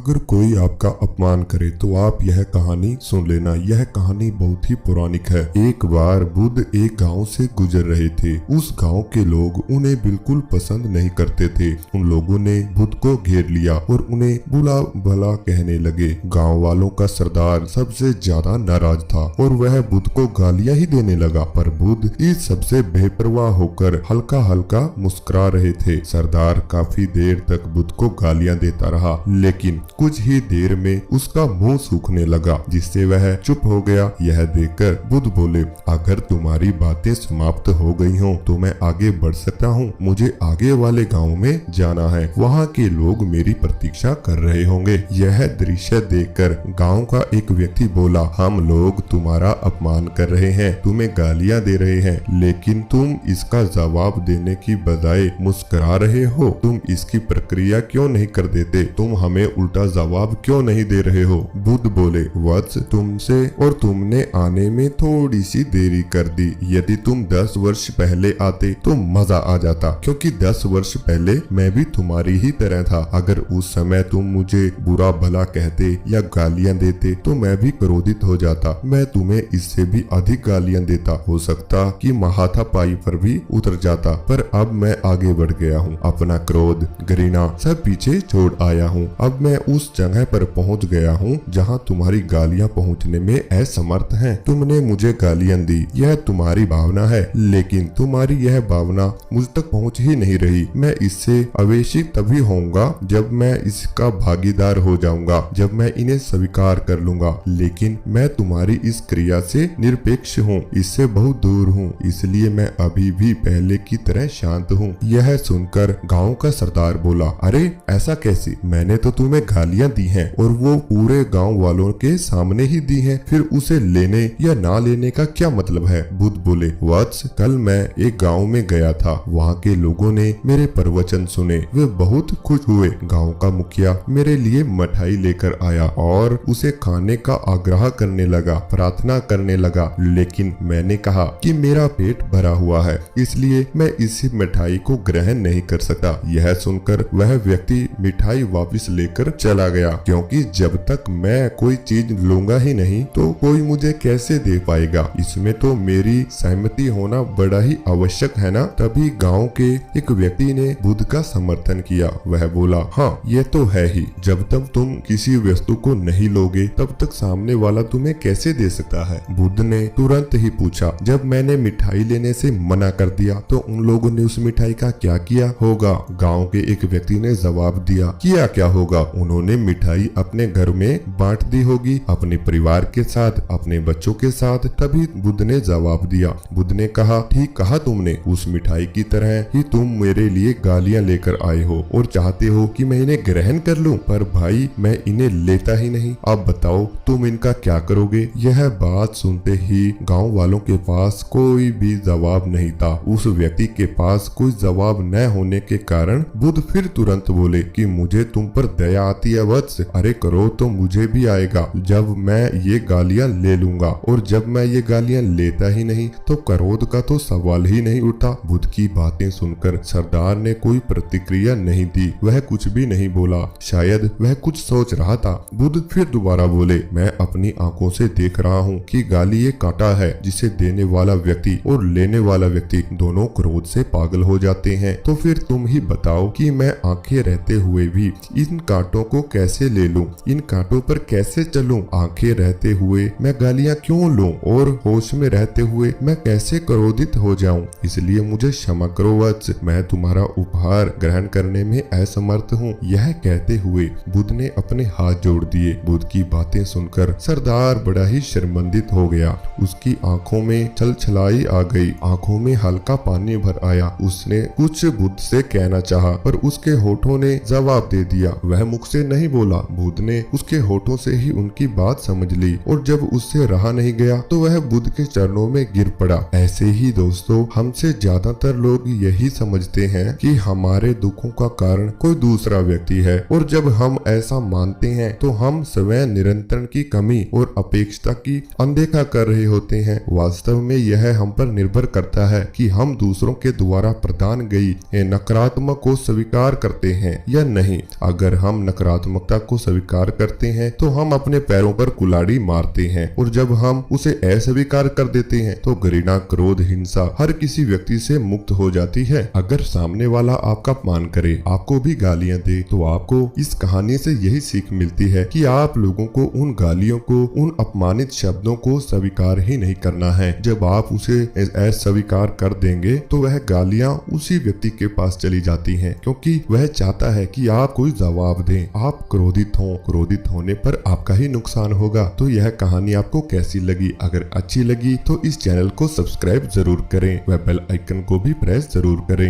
अगर कोई आपका अपमान करे तो आप यह कहानी सुन लेना। यह कहानी बहुत ही पौराणिक है। एक बार बुद्ध एक गांव से गुजर रहे थे। उस गांव के लोग उन्हें बिल्कुल पसंद नहीं करते थे। उन लोगों ने बुद्ध को घेर लिया और उन्हें बुरा भला कहने लगे। गांव वालों का सरदार सबसे ज्यादा नाराज था और वह बुद्ध को गालियां ही देने लगा, पर बुद्ध इस सबसे बेपरवाह होकर हल्का हल्का मुस्कुरा रहे थे। सरदार काफी देर तक बुद्ध को गालियां देता रहा, लेकिन कुछ ही देर में उसका मुंह सूखने लगा, जिससे वह चुप हो गया। यह देखकर बुद्ध बोले, अगर तुम्हारी बातें समाप्त हो गई हों तो मैं आगे बढ़ सकता हूँ। मुझे आगे वाले गांव में जाना है, वहाँ के लोग मेरी प्रतीक्षा कर रहे होंगे। यह दृश्य देखकर गांव का एक व्यक्ति बोला, हम लोग तुम्हारा अपमान कर रहे हैं, तुम्हें गालियां दे रहे हैं, लेकिन तुम इसका जवाब देने की बजाय मुस्कुरा रहे हो। तुम इसकी प्रक्रिया क्यों नहीं कर देते? तुम हमें उल्टा जवाब क्यों नहीं दे रहे हो? बुद्ध बोले, वत्स, तुमसे और तुमने आने में थोड़ी सी देरी कर दी। यदि तुम 10 वर्ष पहले आते तो मजा आ जाता, क्योंकि 10 वर्ष पहले मैं भी तुम्हारी ही तरह था। अगर उस समय तुम मुझे बुरा भला कहते या गालियां देते तो मैं भी क्रोधित हो जाता। मैं तुम्हें इससे भी अधिक गालियां देता, हो सकता कि महाथापाई पर भी उतर जाता, पर अब मैं आगे बढ़ गया हूँ। अपना क्रोध, घृणा सब पीछे छोड़ आया हूँ। अब मैं उस जगह पर पहुँच गया हूँ जहाँ तुम्हारी गालियाँ पहुँचने में असमर्थ हैं। तुमने मुझे गालियाँ दी, यह तुम्हारी भावना है, लेकिन तुम्हारी यह भावना मुझ तक पहुँच ही नहीं रही। मैं इससे आवेशित तभी होऊंगा जब मैं इसका भागीदार हो जाऊंगा, जब मैं इन्हें स्वीकार कर लूंगा। लेकिन मैं तुम्हारी इस क्रिया से निरपेक्ष हूँ, इससे बहुत दूर हूँ, इसलिए मैं अभी भी पहले की तरह शांत हूँ। यह सुनकर गाँव का सरदार बोला, अरे ऐसा कैसे? मैंने तो तुम्हें गालियां दी हैं और वो पूरे गांव वालों के सामने ही दी हैं, फिर उसे लेने या ना लेने का क्या मतलब है? बुद्ध बोले, वत्स, कल मैं एक गांव में गया था, वहाँ के लोगों ने मेरे प्रवचन सुने, वे बहुत खुश हुए। गांव का मुखिया मेरे लिए मिठाई लेकर आया और उसे खाने का आग्रह करने लगा, प्रार्थना करने लगा, लेकिन मैंने कहा कि मेरा पेट भरा हुआ है, इसलिए मैं इस मिठाई को ग्रहण नहीं कर सकता। यह सुनकर वह व्यक्ति मिठाई वापस लेकर चला गया, क्योंकि जब तक मैं कोई चीज लूंगा ही नहीं तो कोई मुझे कैसे दे पाएगा? इसमें तो मेरी सहमति होना बड़ा ही आवश्यक है ना। तभी गांव के एक व्यक्ति ने बुद्ध का समर्थन किया। वह बोला, हाँ ये तो है ही, जब तक तुम किसी वस्तु को नहीं लोगे तब तक सामने वाला तुम्हें कैसे दे सकता है? बुद्ध ने तुरंत ही पूछा, जब मैंने मिठाई लेने से मना कर दिया तो उन लोगों ने उस मिठाई का क्या किया होगा? गाँव के एक व्यक्ति ने जवाब दिया, किया क्या होगा? उन्होंने मिठाई अपने घर में बांट दी होगी, अपने परिवार के साथ, अपने बच्चों के साथ। तभी बुद्ध ने जवाब दिया, बुद्ध ने कहा, ठीक कहा तुमने, उस मिठाई की तरह ही तुम मेरे लिए गालियां लेकर आए हो और चाहते हो कि मैं इन्हें ग्रहण कर लूं, पर भाई मैं इन्हें लेता ही नहीं। अब बताओ तुम इनका क्या करोगे? यह बात सुनते ही गाँव वालों के पास कोई भी जवाब नहीं था। उस व्यक्ति के पास कोई जवाब न होने के कारण बुद्ध फिर तुरंत बोले कि मुझे तुम पर दया आती है वत्स, अरे करो तो मुझे भी आएगा जब मैं ये गालियां ले लूंगा, और जब मैं ये गालियां लेता ही नहीं तो क्रोध का तो सवाल ही नहीं उठा। बुद्ध की बातें सुनकर सरदार ने कोई प्रतिक्रिया नहीं दी, वह कुछ भी नहीं बोला, शायद वह कुछ सोच रहा था। बुद्ध फिर दोबारा बोले, मैं अपनी आंखों से देख रहा हूँ कि गाली एक कांटा है, जिसे देने वाला व्यक्ति और लेने वाला व्यक्ति दोनों क्रोध से पागल हो जाते हैं। तो फिर तुम ही बताओ कि मैं आंखें रहते हुए भी इन कांटों को कैसे ले लूं? इन कांटों पर कैसे चलूं? आंखें रहते हुए मैं गालियां क्यों लूं और होश में रहते हुए मैं कैसे क्रोधित हो जाऊं? इसलिए मुझे क्षमा करो वत्स, मैं तुम्हारा उपहार ग्रहण करने में असमर्थ हूँ। यह कहते हुए बुद्ध ने अपने हाथ जोड़ दिए। बुद्ध की बातें सुनकर सरदार बड़ा ही शर्मिंदित हो गया। उसकी आंखों में छलछलाई आ गई, आंखों में हल्का पानी भर आया। उसने कुछ बुद्ध से कहना चाहा, पर उसके होठों ने जवाब दे दिया। वह मुख से नहीं बोला। बुद्ध ने उसके होठों से ही उनकी बात समझ ली, और जब उससे रहा नहीं गया तो वह बुद्ध के चरणों में गिर पड़ा। ऐसे ही दोस्तों, हमसे ज्यादातर लोग यही समझते हैं कि हमारे दुखों का कारण कोई दूसरा व्यक्ति है, और जब हम ऐसा मानते हैं तो हम स्वयं नियंत्रण की कमी और अपेक्षा की अनदेखा कर रहे होते हैं। वास्तव में यह हम पर निर्भर करता है कि हम दूसरों के द्वारा प्रदान गई नकारात्मक को स्वीकार करते हैं या नहीं। अगर हम नकारात्मक नकारात्मकता को स्वीकार करते हैं तो हम अपने पैरों पर कुल्हाड़ी मारते हैं, और जब हम उसे अस्वीकार कर देते हैं तो घृणा, क्रोध, हिंसा हर किसी व्यक्ति से मुक्त हो जाती है। अगर सामने वाला आपका अपमान करे, आपको भी गालियां दे, तो आपको इस कहानी से यही सीख मिलती है कि आप लोगों को उन गालियों को, उन अपमानित शब्दों को स्वीकार ही नहीं करना है। जब आप उसे अस्वीकार कर देंगे तो वह गालियां उसी व्यक्ति के पास चली जाती हैं, क्योंकि वह चाहता है कि आप कोई जवाब दें। आप क्रोधित हो, क्रोधित होने पर आपका ही नुकसान होगा। तो यह कहानी आपको कैसी लगी? अगर अच्छी लगी तो इस चैनल को सब्सक्राइब जरूर करें व बेल आइकन को भी प्रेस जरूर करें।